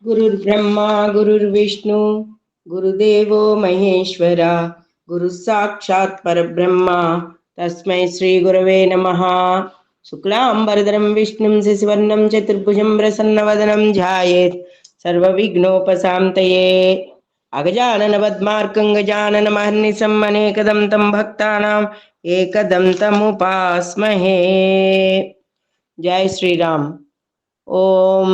गुरुर्ब्रह्मा गुरुर्विष्णु गुरुदेवो महेश्वरा गुरु साक्षात् परब्रह्म तस्मै श्री गुरवे नमः। शुक्लांबरधरं विष्णुं शशिवर्णं चतुर्भुजं प्रसन्नवदनं ध्यायेत् सर्वविघ्नोपशान्तये। अगजाननपद्मार्कं गजाननमहर्निशम् अनेकदं भक्तानाम् एकदन्तमुपास्महे। जय श्री राम। ओम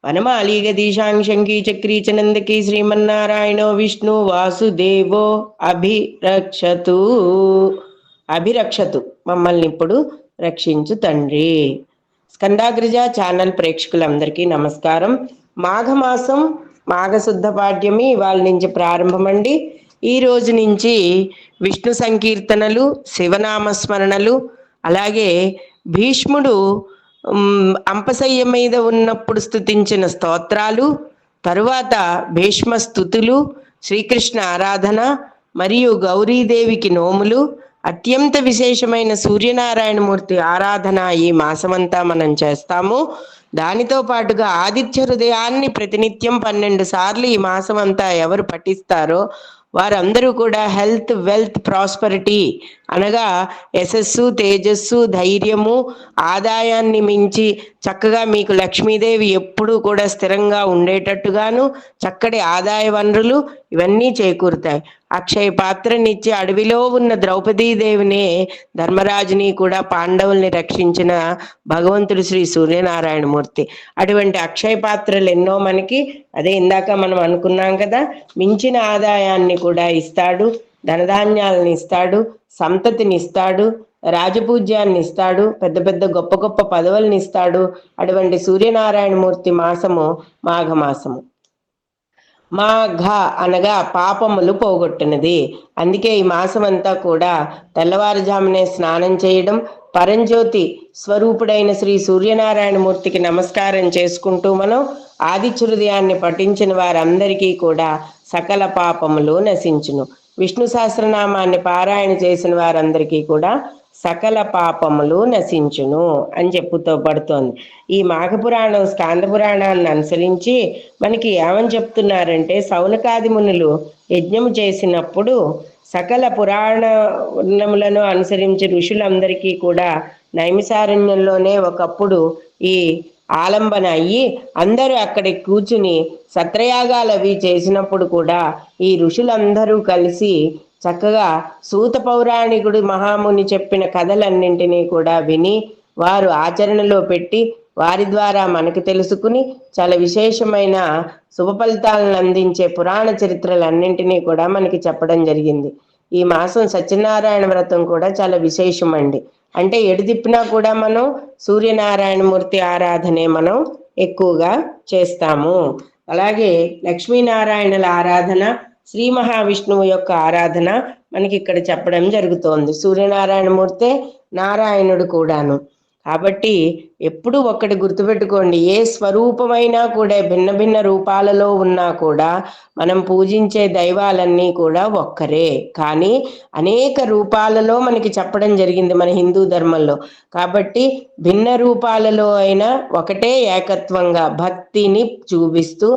वनमाली गदीशांगी चक्री च नंदकी श्रीमन्नारायणो विष्णु वासुदेवो अभिरक्षतु అభిరక్షతు మమ్మల్ని ఇప్పుడు రక్షించు తండ్రి. స్కందాగ్రజ ఛానల్ ప్రేక్షకులందరికీ నమస్కారం. మాఘమాసం మాఘశుద్ధ పాడ్యమి ఇవాళ నుంచి ప్రారంభమండి. ఈ రోజు నుంచి విష్ణు సంకీర్తనలు, శివనామస్మరణలు, అలాగే భీష్ముడు అంపశయ్య మీద ఉన్నప్పుడు స్తుతించిన స్తోత్రాలు, తరువాత భీష్మ స్తుతులు, శ్రీకృష్ణ ఆరాధన మరియు గౌరీదేవికి నోములు, అత్యంత విశేషమైన సూర్యనారాయణమూర్తి ఆరాధన ఈ మాసమంతా మనం చేస్తాము. దానితో పాటుగా ఆదిత్య హృదయాన్ని ప్రతినిత్యం 12 సార్లు ఈ మాసం అంతా ఎవరు పఠిస్తారో వారందరూ కూడా హెల్త్, వెల్త్, ప్రాస్పరిటీ అనగా యశస్సు, తేజస్సు, ధైర్యము, ఆదాయాన్ని మించి చక్కగా మీకు లక్ష్మీదేవి ఎప్పుడూ కూడా స్థిరంగా ఉండేటట్టుగాను చక్కటి ఆదాయ వనరులు ఇవన్నీ చేకూరుతాయి. అక్షయ పాత్రనిచ్చి అడవిలో ఉన్న ద్రౌపదీదేవినే, ధర్మరాజుని కూడా పాండవుల్ని రక్షించిన భగవంతుడు శ్రీ సూర్యనారాయణమూర్తి. అటువంటి అక్షయ పాత్రలు ఎన్నో మనకి, అదే ఇందాక మనం అనుకున్నాం కదా, మించిన ఆదాయాన్ని కూడా ఇస్తాడు, ధనధాన్యాలను ఇస్తాడు, సంతతిని ఇస్తాడు, రాజపూజ్యాన్ని ఇస్తాడు, పెద్ద పెద్ద గొప్ప గొప్ప పదవుల్ని ఇస్తాడు. అటువంటి సూర్యనారాయణమూర్తి మాసము మాఘమాసము. మాఘ అనగా పాపములు పోగొట్టినది. అందుకే ఈ మాసం అంతా కూడా తెల్లవారుజామునే స్నానం చేయడం, పరంజ్యోతి స్వరూపుడైన శ్రీ సూర్యనారాయణమూర్తికి నమస్కారం చేసుకుంటూ మనం ఆదిత్య హృదయాన్ని పఠించిన వారందరికీ కూడా సకల పాపములు నశించును. విష్ణు సహస్రనామాన్ని పారాయణ చేసిన వారందరికీ కూడా సకల పాపములు నశించును అని చెప్పుతో పడుతోంది. ఈ మాఘపురాణం స్కాంద పురాణాన్ని అనుసరించి మనకి ఏమని చెప్తున్నారంటే, సౌనకాది మునులు యజ్ఞము చేసినప్పుడు సకల పురాణములను అనుసరించి ఋషులందరికీ కూడా నైమిసారణ్యంలోనే ఒకప్పుడు ఈ ఆలంబన అయ్యి అందరూ అక్కడికి కూర్చుని సత్రయాగాలు అవి చేసినప్పుడు కూడా ఈ ఋషులందరూ కలిసి చక్కగా సూత పౌరాణికుడు మహాముని చెప్పిన కథలన్నింటినీ కూడా విని వారు ఆచరణలో పెట్టి వారి ద్వారా మనకు తెలుసుకుని చాలా విశేషమైన శుభ ఫలితాలను అందించే పురాణ చరిత్రలన్నింటినీ కూడా మనకి చెప్పడం జరిగింది. ఈ మాసం సత్యనారాయణ వ్రతం కూడా చాలా విశేషమండి. అంటే ఎడుదిప్పినా కూడా మనం సూర్యనారాయణమూర్తి ఆరాధనే మనం ఎక్కువగా చేస్తాము. అలాగే లక్ష్మీనారాయణల ఆరాధన, శ్రీ మహావిష్ణువు యొక్క ఆరాధన మనకి ఇక్కడ చెప్పడం జరుగుతోంది. సూర్యనారాయణమూర్తే నారాయణుడు కూడాను. కాబట్టి ఎప్పుడు ఒక్కటి గుర్తుపెట్టుకోండి, ఏ స్వరూపమైనా కూడా భిన్న భిన్న రూపాలలో ఉన్నా కూడా మనం పూజించే దైవాలన్నీ కూడా ఒక్కరే, కానీ అనేక రూపాలలో మనకి చెప్పడం జరిగింది మన హిందూ ధర్మంలో. కాబట్టి భిన్న రూపాలలో అయినా ఒకటే ఏకత్వంగా భక్తిని చూపిస్తూ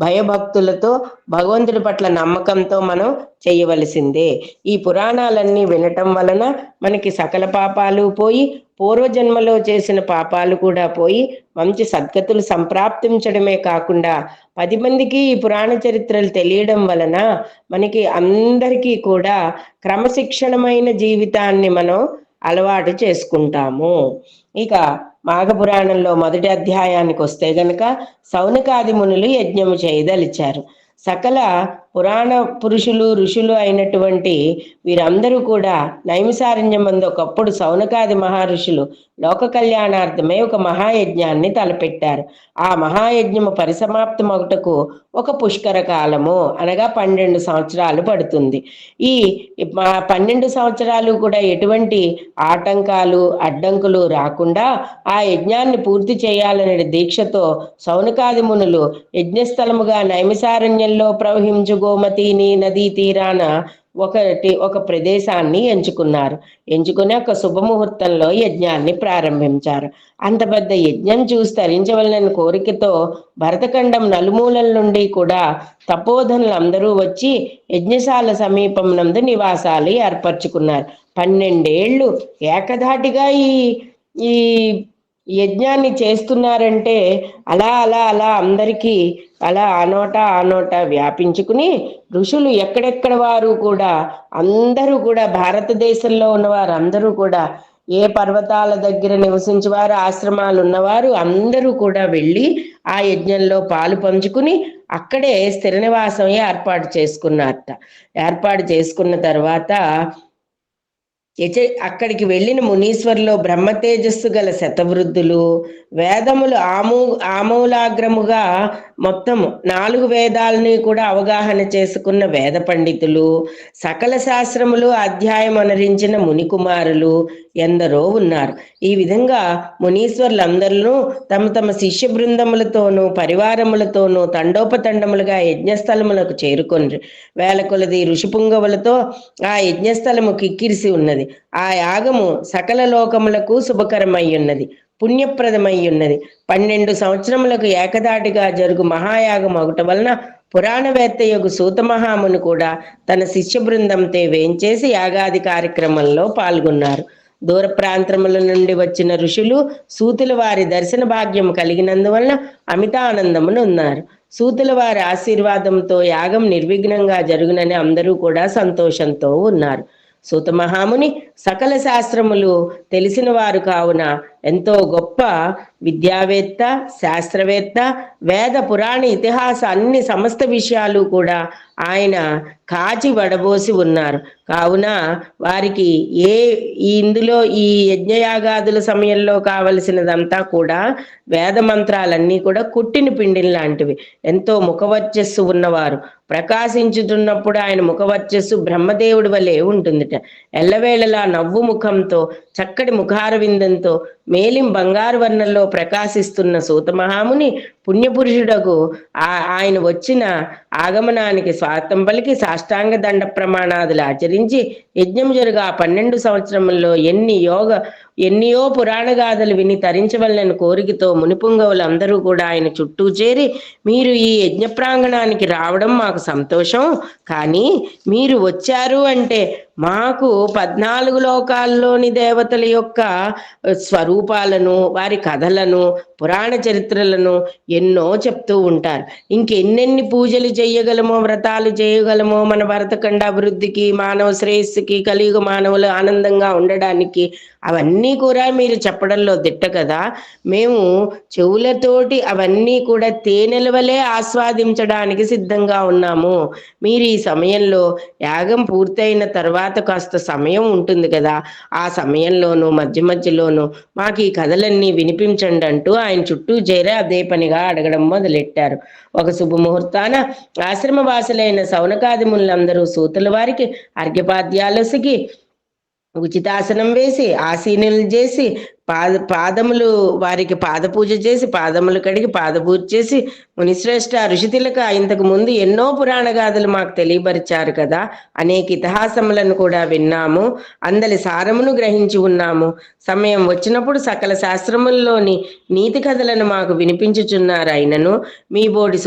భయభక్తులతో భగవంతుడి పట్ల నమ్మకంతో మనం చేయవలసిందే. ఈ పురాణాలన్నీ వినటం వలన మనకి సకల పాపాలు పోయి, పూర్వజన్మలో చేసిన పాపాలు కూడా పోయి మంచి సద్గతులు సంప్రాప్తించడమే కాకుండా 10 మందికి ఈ పురాణ చరిత్రలు తెలియడం వలన మనకి అందరికీ కూడా క్రమశిక్షణమైన జీవితాన్ని మనం అలవాటు చేసుకుంటాము. ఇక మాఘపురాణంలో మొదటి అధ్యాయానికి వస్తే గనక సౌనకాది మునులు యజ్ఞము చేయదలిచారు. సకల పురాణ పురుషులు ఋషులు అయినటువంటి వీరందరూ కూడా నైమిసారణ్యం మందు ఒకప్పుడు సౌనకాది మహర్షులు లోక కళ్యాణార్థమై ఒక మహాయజ్ఞాన్ని తలపెట్టారు. ఆ మహాయజ్ఞము పరిసమాప్తమగుటకు ఒక పుష్కర కాలము అనగా 12 సంవత్సరాలు పడుతుంది. ఈ 12 సంవత్సరాలు కూడా ఎటువంటి ఆటంకాలు అడ్డంకులు రాకుండా ఆ యజ్ఞాన్ని పూర్తి చేయాలనే దీక్షతో సౌనకాది మునులు యజ్ఞస్థలముగా నైమిసారణ్యంలో ప్రవహించు గోమతిని నదీ తీరాన ఒక ప్రదేశాన్ని ఎంచుకుని ఒక శుభముహూర్తంలో యజ్ఞాన్ని ప్రారంభించారు. అంత పెద్ద యజ్ఞం చూసి తరించవలనని కోరికతో భరతఖండం నలుమూలల నుండి కూడా తపోధనులు అందరూ వచ్చి యజ్ఞశాల సమీపం నందు నివాసాలు ఏర్పరచుకున్నారు. 12 ఏళ్ళు ఏకధాటిగా ఈ ఈ యజ్ఞాన్ని చేస్తున్నారంటే అలా అలా అలా అందరికీ అలా ఆ నోట వ్యాపించుకుని ఋషులు ఎక్కడెక్కడ వారు కూడా అందరూ కూడా భారతదేశంలో ఉన్నవారు అందరూ కూడా ఏ పర్వతాల దగ్గర నివసించేవారు ఆశ్రమాలు ఉన్నవారు అందరూ కూడా వెళ్ళి ఆ యజ్ఞంలో పాలు పంచుకుని అక్కడే స్థిర నివాసం ఏర్పాటు చేసుకున్న తర్వాత అక్కడికి వెళ్ళిన మునీశ్వరులో బ్రహ్మ తేజస్సు గల శతవృద్ధులు వేదములు ఆమూలాగ్రముగా మొత్తం 4 వేదాలని కూడా అవగాహన చేసుకున్న వేద పండితులు, సకల శాస్త్రములు అధ్యాయం అనరించిన మునికుమారులు ఎందరో ఉన్నారు. ఈ విధంగా మునీశ్వరులందరూ తమ తమ శిష్య బృందములతోనూ పరివారములతోనూ తండోపతండములుగా యజ్ఞస్థలములకు చేరుకొని వేల కొలది ఋషిపుంగవులతో ఆ యజ్ఞస్థలము కిక్కిరిసి ఉన్నది. ఆ యాగము సకల లోకములకు శుభకరమై ఉన్నది, పుణ్యప్రదమై ఉన్నది. 12 సంవత్సరములకు ఏకదాటిగా జరుగు మహాయాగం ఒకటి వలన పురాణవేత్తయగు సూతమహాముని కూడా తన శిష్య బృందంతో వేంచేసి యాగాది కార్యక్రమంలో పాల్గొన్నారు. దూర ప్రాంతముల నుండి వచ్చిన ఋషులు సూతుల వారి దర్శన భాగ్యం కలిగినందువలన అమితానందమును ఉన్నారు. సూతుల వారి ఆశీర్వాదంతో యాగం నిర్విఘ్నంగా జరుగునని అందరూ కూడా సంతోషంతో ఉన్నారు. సూత మహాముని సకల శాస్త్రములు తెలిసిన వారు కావున ఎంతో గొప్ప విద్యావేత్త, శాస్త్రవేత్త, వేద పురాణ ఇతిహాస అన్ని సమస్త విషయాలు కూడా ఆయన కాచి వడబోసి ఉన్నారు. కావున వారికి ఇందులో ఈ యజ్ఞయాగాదుల సమయంలో కావలసినదంతా కూడా వేద మంత్రాలన్నీ కూడా కుట్టిన పిండిని లాంటివి. ఎంతో ముఖవర్చస్సు ఉన్నవారు. ప్రకాశించుతున్నప్పుడు ఆయన ముఖవర్చస్సు బ్రహ్మదేవుడి వలె ఉంటుందిట. ఎల్లవేళలా నవ్వు ముఖంతో చక్కటి ముఖారవిందంతో మేలిం బంగారు వర్ణంలో ప్రకాశిస్తున్న సూతమహాముని పుణ్యపురుషుడకు ఆయన వచ్చిన ఆగమనానికి స్వాగతం పలికి సాష్టాంగ దండ ప్రమాణాదులు ఆచరించి యజ్ఞం జరుగా 12 సంవత్సరముల్లో ఎన్నియో పురాణగాథలు విని తరించవలనని కోరికతో మునిపుంగవులు అందరూ కూడా ఆయన చుట్టూ చేరి, మీరు ఈ యజ్ఞ ప్రాంగణానికి రావడం మాకు సంతోషం, కానీ మీరు వచ్చారు అంటే మాకు 14 లోకాల్లోని దేవతల యొక్క స్వరూపాలను, వారి కథలను, పురాణ చరిత్రలను ఎన్నో చెప్తూ ఉంటారు. ఇంకెన్నెన్ని పూజలు చేయగలమో, వ్రతాలు చేయగలమో మన భరతఖండ అభివృద్ధికి, మానవ శ్రేయస్సుకి, కలియుగ మానవులు ఆనందంగా ఉండడానికి అవన్నీ కూడా మీరు చెప్పడంలో దిట్ట కదా. మేము చెవులతోటి అవన్నీ కూడా తేనెల వలె ఆస్వాదించడానికి సిద్ధంగా ఉన్నాము. మీరు ఈ సమయంలో యాగం పూర్తయిన తర్వాత కాస్త సమయం ఉంటుంది కదా, ఆ సమయంలోనూ మధ్య మధ్యలోనూ మాకు ఈ కథలన్నీ వినిపించండి అంటూ ఆయన చుట్టూ చేరి అదే పనిగా అడగడం మొదలెట్టారు. ఒక శుభముహూర్తాన ఆశ్రమవాసులైన సౌనకాది మునులందరూ సూతుల వారికి అర్ఘ్యపాద్యాలసికి ఉచితాసనం వేసి ఆసీనులు చేసి పాదములు వారికి పాదపూజ చేసి, పాదములు కడిగి పాదపూజ చేసి, మునిశ్రేష్ఠ ఋషితిలక ఇంతకు ముందు ఎన్నో పురాణ గాథలు మాకు తెలియపరిచారు కదా, అనేక ఇతిహాసములను కూడా విన్నాము, అందలి సారమును గ్రహించి ఉన్నాము. సమయం వచ్చినప్పుడు సకల శాస్త్రముల్లోని నీతి కథలను మాకు వినిపించుచున్నారు. అయినను మీ బోటి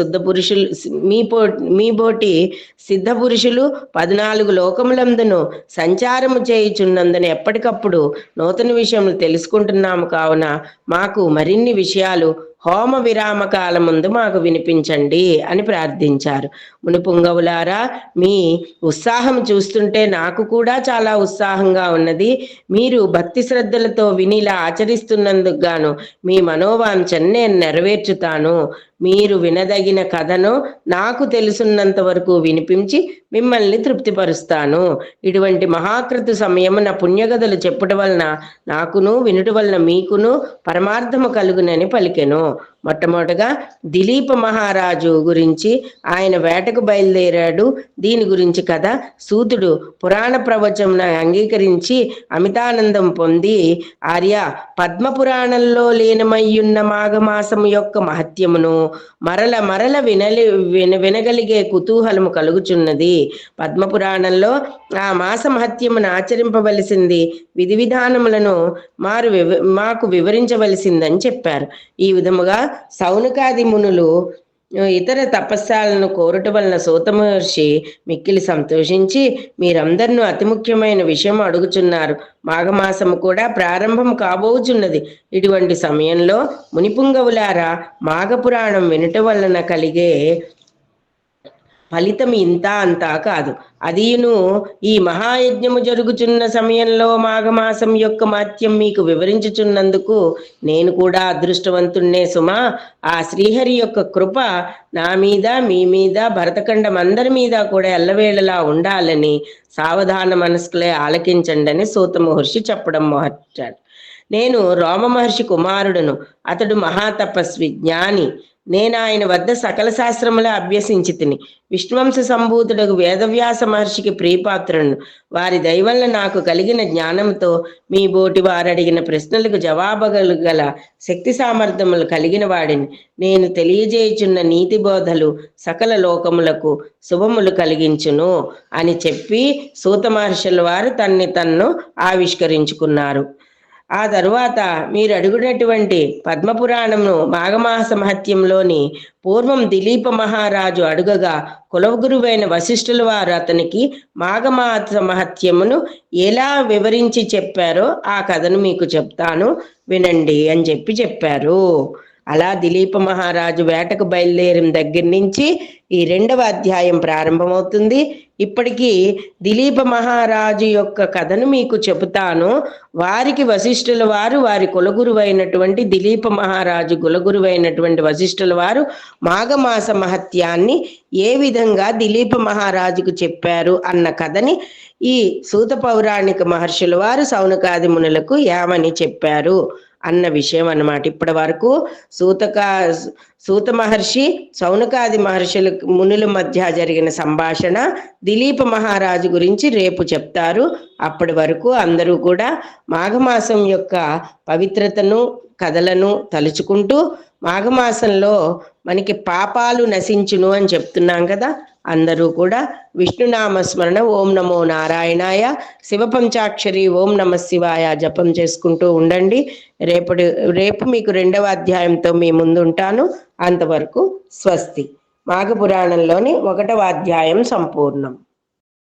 సిద్ధ పురుషులు 14 లోకములందును సంచారము చేయుచున్నందున ఎప్పటికప్పుడు నూతన విషయములు తెలుసుకుంటున్నాము. కావున మాకు మరిన్ని విషయాలు హోమ విరామ కాలం ముందు మాకు వినిపించండి అని ప్రార్థించారు. మునిపుంగవులారా, మీ ఉత్సాహం చూస్తుంటే నాకు కూడా చాలా ఉత్సాహంగా ఉన్నది. మీరు భక్తి శ్రద్ధలతో వినిలా ఆచరిస్తున్నందుకు గాను మీ మనోవాంఛను నేను నెరవేర్చుతాను. మీరు వినదగిన కథను నాకు తెలుసున్నంత వరకు వినిపించి మిమ్మల్ని తృప్తిపరుస్తాను. ఇటువంటి మహాకృతి సమయమున పుణ్యగథలు చెప్పుట వలన నాకును, వినుట వలన మీకును పరమార్థము కలుగునని పలికెను. మొట్టమొదటగా దిలీప మహారాజు గురించి, ఆయన వేటకు బయలుదేరాడు, దీని గురించి కథ. సూతుడు పురాణ ప్రవచనం అంగీకరించి అమితానందం పొంది, ఆర్య, పద్మపురాణంలో లీనమయ్యున్న మాఘమాసం యొక్క మహత్యమును మరల మరల వినగలిగే కుతూహలము కలుగుచున్నది. పద్మపురాణంలో ఆ మాస మహత్యమును ఆచరింపవలసింది, విధి విధానములను మాకు వివరించవలసిందని చెప్పారు. ఈ విధముగా సౌనకాది మునులు ఇతర తపస్సాలను కోరుట వలన సూత మహర్షి మిక్కిలి సంతోషించి, మీరందరినూ అతి ముఖ్యమైన విషయం అడుగుచున్నారు. మాఘమాసము కూడా ప్రారంభం కాబోచున్నది. ఇటువంటి సమయంలో మునిపుంగవులారా, మాఘపురాణం వినుట వలన కలిగే ఫలితం ఇంత అంతా కాదు. అదియును ఈ మహాయజ్ఞము జరుగుచున్న సమయంలో మాఘమాసం యొక్క మహత్యం మీకు వివరించుచున్నందుకు నేను కూడా అదృష్టవంతుణ్ణే సుమా. ఆ శ్రీహరి యొక్క కృప నా మీద, మీ మీద, భరతఖండం అందరి మీద కూడా ఎల్లవేళలా ఉండాలని సావధాన మనస్కులే ఆలకించండి అని సూత మహర్షి చెప్పడం మొదలెట్టాడు. నేను రోమ మహర్షి కుమారుడును. అతడు మహాతపస్వి, జ్ఞాని. నేను ఆయన వద్ద సకల శాస్త్రముల అభ్యసించి తిని విష్ణువంశ సంభూతుడకు వేదవ్యాస మహర్షికి ప్రియపాత్రులను. వారి దయవల్ల నాకు కలిగిన జ్ఞానంతో మీ బోటి వారు అడిగిన ప్రశ్నలకు జవాబులు గల శక్తి సామర్థ్యములు కలిగిన వాడిని. నేను తెలియజేయుచున్న నీతి బోధలు సకల లోకములకు శుభములు కలిగించును అని చెప్పి సూత మహర్షుల వారు తన్ను ఆవిష్కరించుకున్నారు. ఆ తరువాత మీరు అడుగునటువంటి పద్మపురాణమును మాఘమాస మహత్యంలోని పూర్వం దిలీప మహారాజు అడుగగా కులగురువైన వశిష్ఠుల వారు అతనికి మాఘమాస మహత్యమును ఎలా వివరించి చెప్పారో ఆ కథను మీకు చెప్తాను, వినండి అని చెప్పారు. అలా దిలీప మహారాజు వేటకు బయలుదేరిన దగ్గర నుంచి ఈ 2వ అధ్యాయం ప్రారంభమవుతుంది. ఇప్పటికీ దిలీప మహారాజు యొక్క కథను మీకు చెబుతాను. వారికి వశిష్ఠుల వారు, వారి కులగురువైనటువంటి దిలీప మహారాజు కులగురువైనటువంటి వశిష్ఠుల వారు మాఘమాస మహత్యాన్ని ఏ విధంగా దిలీప మహారాజుకు చెప్పారు అన్న కథని ఈ సూత పౌరాణిక మహర్షుల వారు సౌనకాది మునులకు ఏమని చెప్పారు అన్న విషయం అన్నమాట. ఇప్పటి వరకు సూత మహర్షి సౌనకాది మహర్షుల మునుల మధ్య జరిగిన సంభాషణ దిలీప మహారాజు గురించి రేపు చెప్తారు. అప్పటి వరకు అందరూ కూడా మాఘమాసం యొక్క పవిత్రతను, కథలను తలుచుకుంటూ, మాఘమాసంలో మనకి పాపాలు నశించును అని చెప్తున్నాం కదా, అందరూ కూడా విష్ణునామస్మరణ ఓం నమో నారాయణాయ, శివ పంచాక్షరి ఓం నమ శివాయ జపం చేసుకుంటూ ఉండండి. రేపు మీకు 2వ అధ్యాయంతో మీ ముందుంటాను. అంతవరకు స్వస్తి. మాఘపురాణంలోని 1వ అధ్యాయం సంపూర్ణం.